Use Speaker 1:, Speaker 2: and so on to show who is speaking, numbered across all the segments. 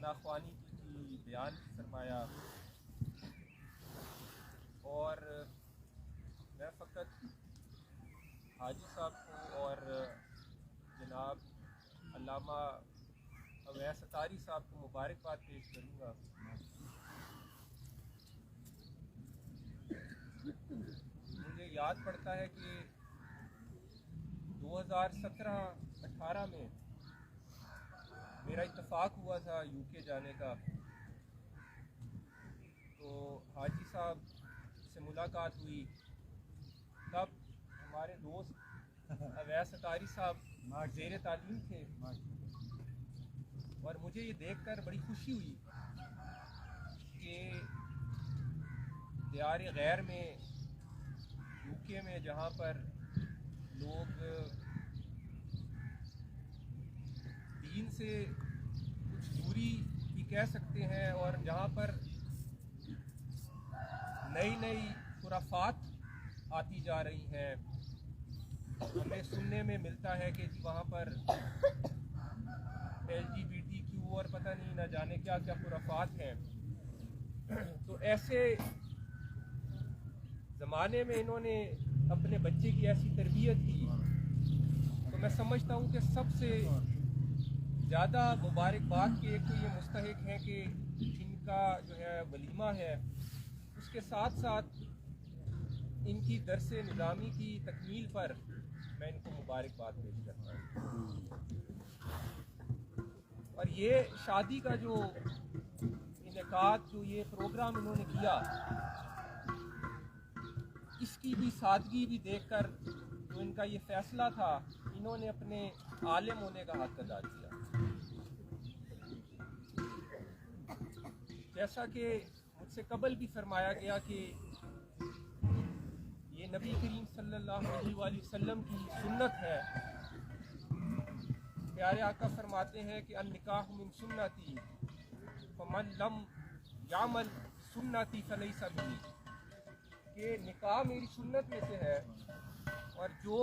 Speaker 1: नाख्वानी की बयान फरमाया, और मैं फ़कत हाजी साहब को और जनाब अल्लामा अवैस अतारी साहब को मुबारकबाद पेश करूँगा। मुझे याद पड़ता है कि 2017-18 में मेरा इत्तेफाक हुआ था यूके जाने का, तो हाजी साहब से मुलाकात हुई। तब हमारे दोस्त अवैस अतारी साहब ज़ेर तालीम थे, और मुझे ये देखकर बड़ी खुशी हुई कि दियार गैर में, यूके में, जहाँ पर लोग दीन से कुछ दूरी भी कह सकते हैं, और जहाँ पर नई नई खुराफात आती जा रही हैं, हमें सुनने में मिलता है कि वहाँ पर LGBTQ और पता नहीं न जाने क्या क्या खुराफात हैं। तो ऐसे ज़माने में इन्होंने अपने बच्चे की ऐसी तरबियत की, तो मैं समझता हूँ कि सबसे ज़्यादा मुबारकबाद के एक तो ये मुस्तहिक हैं कि इनका जो है वलीमा है, उसके साथ साथ इनकी दरसे निज़ामी की तकमील पर मैं इनको मुबारकबाद पेश करता हूँ। और ये शादी का जो इनेकाद, जो ये प्रोग्राम इन्होंने किया, इसकी भी सादगी भी देखकर जो इनका ये फैसला था, इन्होंने अपने आलिम होने का हक अदा किया। जैसा कि मुझसे कबल भी फरमाया गया कि ये नबी करीम सल्लल्लाहु अलैहि वसल्लम की सुन्नत है। प्यारे आका फरमाते हैं कि अन-निकाह मिन सुन्नती फमन लम यामल सुन्नती फलैसा मिन्नी, कि निकाह मेरी सुन्नत में से है, और जो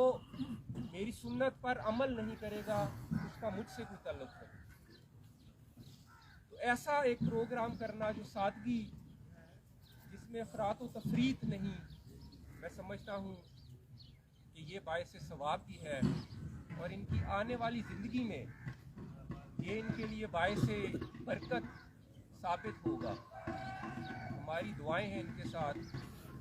Speaker 1: मेरी सुन्नत पर अमल नहीं करेगा उसका मुझसे कोई ताल्लुक नहीं। तो ऐसा एक प्रोग्राम करना जो सादगी, जिसमें अफरात व तफरीत नहीं, मैं समझता हूँ कि ये बायस सवाब भी है, और इनकी आने वाली ज़िंदगी में ये इनके लिए बायस बरकत साबित होगा। हमारी दुआएं हैं इनके साथ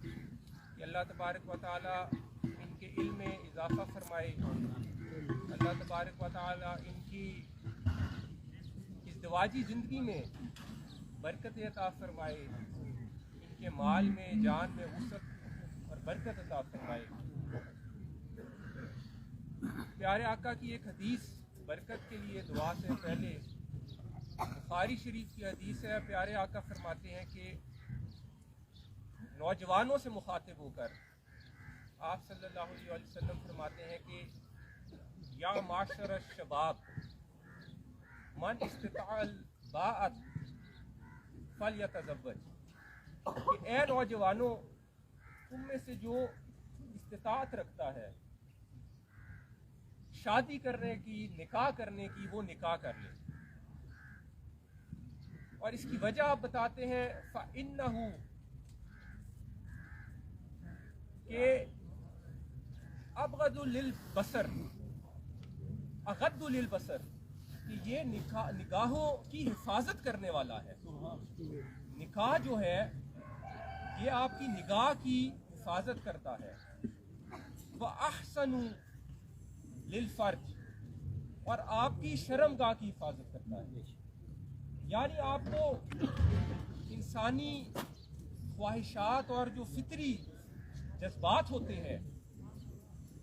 Speaker 1: कि अल्लाह तबारक व तआला इनके इल्म में इजाफ़ा फरमाए, अल्लाह तबारक व तआला इनकी इज़्दिवाजी ज़िंदगी में बरकत अता फरमाए, इनके माल में, जान में वसअत और बरकत अता फरमाए। प्यारे आका की एक हदीस बरकत के लिए दुआ से पहले, बुखारी शरीफ की हदीस है। प्यारे आका फरमाते हैं कि नौजवानों से मुखातिब होकर आप सल्लल्लाहु अलैहि वसल्लम फरमाते हैं कि या माशर शबाब मन इस्तिताअल बाअत फलयतज़व्वज, कि ए नौजवानों, तुम में से जो इस्तिताअत रखता है शादी करने की, निकाह करने की, वो निकाह कर ले। और इसकी वजह आप बताते हैं फ़इन्नहु, के अबगदु लिल बसर अगद्दु लिल बसर, कि ये निगाहों की हिफाजत करने वाला है। निकाह जो है ये आपकी निगाह की हिफाजत करता है। व अहसनु लिल फर्ज, और आपकी शर्मगाह की हिफाजत करता है। यानी आपको इंसानी ख्वाहिशात और जो फितरी जज्बात होते हैं,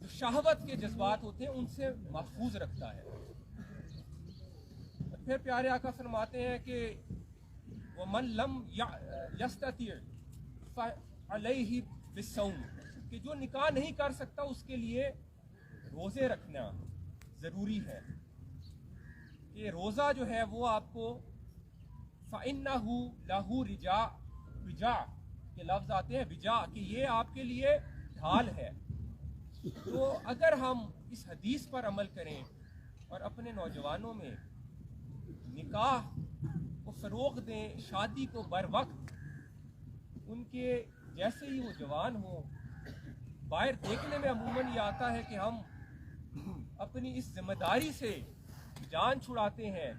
Speaker 1: जो शहवत के जज्बात होते हैं, उनसे महफूज रखता है। और फिर प्यारे आका फरमाते हैं कि वमन लम यस्तति फअलैहि बिस्सौम, कि जो निकाह नहीं कर सकता उसके लिए रोज़े रखना ज़रूरी है। कि रोज़ा जो है वो आपको फ़इन्नहु लहू रिजा, विजा के लफ्ज़ आते हैं, विजा, कि ये आपके लिए ढाल है। तो अगर हम इस हदीस पर अमल करें और अपने नौजवानों में निकाह को फ़रोग़ दें शादी को बर वक्त। उनके जैसे ही वो जवान हो, बाहर देखने में अमूमन ये आता है कि हम अपनी इस जिम्मेदारी से जान छुड़ाते हैं।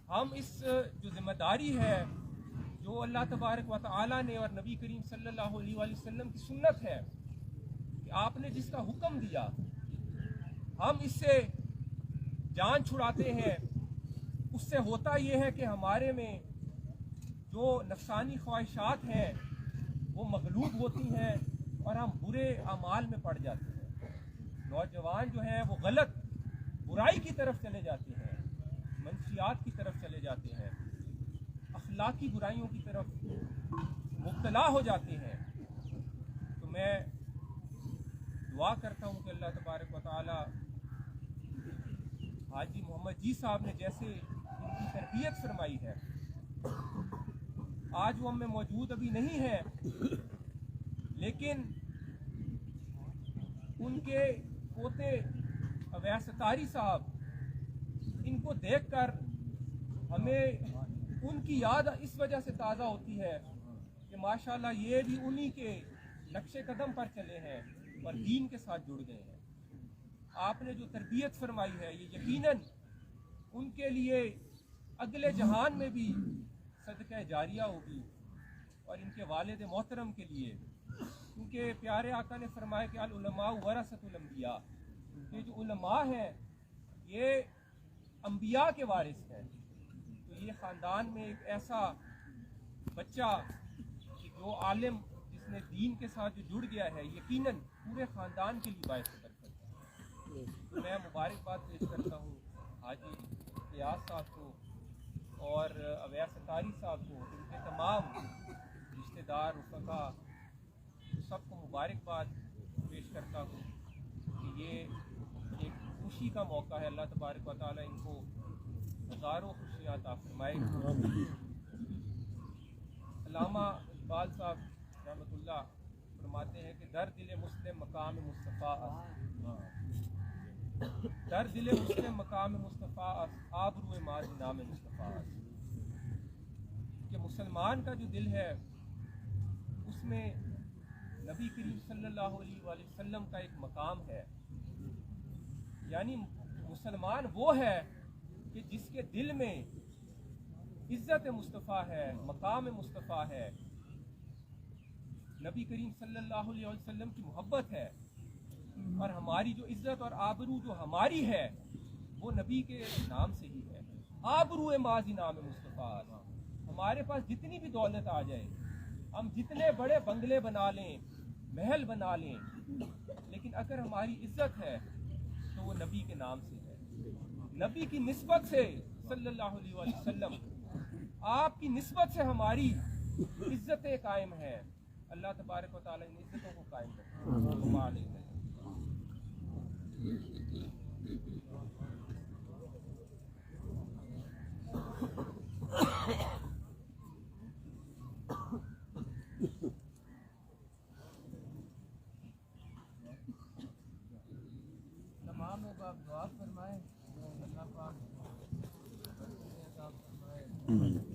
Speaker 1: हम इस जो जिम्मेदारी है, जो अल्लाह तबारक व तआला ने और नबी करीम सल्लल्लाहु अलैहि वसल्लम की सुन्नत है कि आपने जिसका हुक्म दिया, हम इससे जान छुड़ाते हैं। उससे होता यह है कि हमारे में जो नफसानी ख्वाहिशात हैं वो मगलूब होती हैं और हम बुरे अमाल में पड़ जाते हैं। नौजवान जो हैं वो गलत बुराई की तरफ चले जाते हैं, मनशियात की तरफ चले जाते हैं, अखलाकी बुराइयों की तरफ मुब्तला हो जाते हैं। तो मैं दुआ करता हूँ कि अल्लाह तबारक व तआला हाजी मोहम्मद जी साहब ने जैसे इनकी तरबियत फरमाई है, आज वो हम में मौजूद अभी नहीं है, लेकिन उनके पोते अवैस सतारी साहब, इनको देखकर हमें उनकी याद इस वजह से ताज़ा होती है कि माशाल्लाह ये भी उन्हीं के नक्शे कदम पर चले हैं और दीन के साथ जुड़ गए हैं। आपने जो तरबियत फरमाई है ये यकीनन उनके लिए अगले जहान में भी सदका जारिया होगी और इनके वालिद मोहतरम के लिए, क्योंकि प्यारे आका ने फरमाया कि अल उलमा वरसतुल अंबिया, ये जो उलमा हैं ये अंबिया के वारिस हैं। तो ये ख़ानदान में एक ऐसा बच्चा कि जो आलिम, जिसने दीन के साथ जो जुड़ गया है, यकीनन पूरे ख़ानदान के लिए बायस बरकत है। तो मैं मुबारकबाद पेश करता हूँ हाजी रियाज साहब को और अवैस सतारी साहब को, उनके तमाम रिश्तेदार रफ़का सबको मुबारकबाद पेश करता हूँ कि ये एक खुशी का मौका है। अल्लाह तबारक व तआला इनको हज़ारों खुशियाँ अता फरमाए। अल्लामा इकबाल साहब रहमतुल्लाह फरमाते हैं कि दर दिल मुस्लिम मकाम मुस्तफ़ा, दर दिल मुस्लिम मकाम मुस्तफ़ा, आबरू माज़ नाम मुस्तफ़ा। कि मुसलमान का जो दिल है उसमें नबी करीम सल्लल्लाहु अलैहि वसल्लम का एक मकाम है। यानी मुसलमान वो है कि जिसके दिल में इज़्ज़त मुस्तफ़ा है, मकाम मुस्तफ़ा है, नबी करीम सल्लल्लाहु अलैहि वसल्लम की मोहब्बत है। और हमारी जो इज़्ज़त और आबरू जो हमारी है वो नबी के नाम से ही है। आबरू माज़ी नाम मुस्तफ़ा। हमारे पास जितनी भी दौलत आ जाए, हम जितने बड़े बंगले बना लें, महल बना लें, लेकिन अगर हमारी इज़्ज़त है तो वो नबी के नाम से है, नबी की निस्बत से सल्लल्लाहु अलैहि वसल्लम, आपकी निस्बत से हमारी इज़्ज़तें कायम है। अल्लाह तबारक व तआला इन इज़्ज़तों को कायम रखे। तमाम दुआ फरमाए, अल्लाह पाक फरमाए।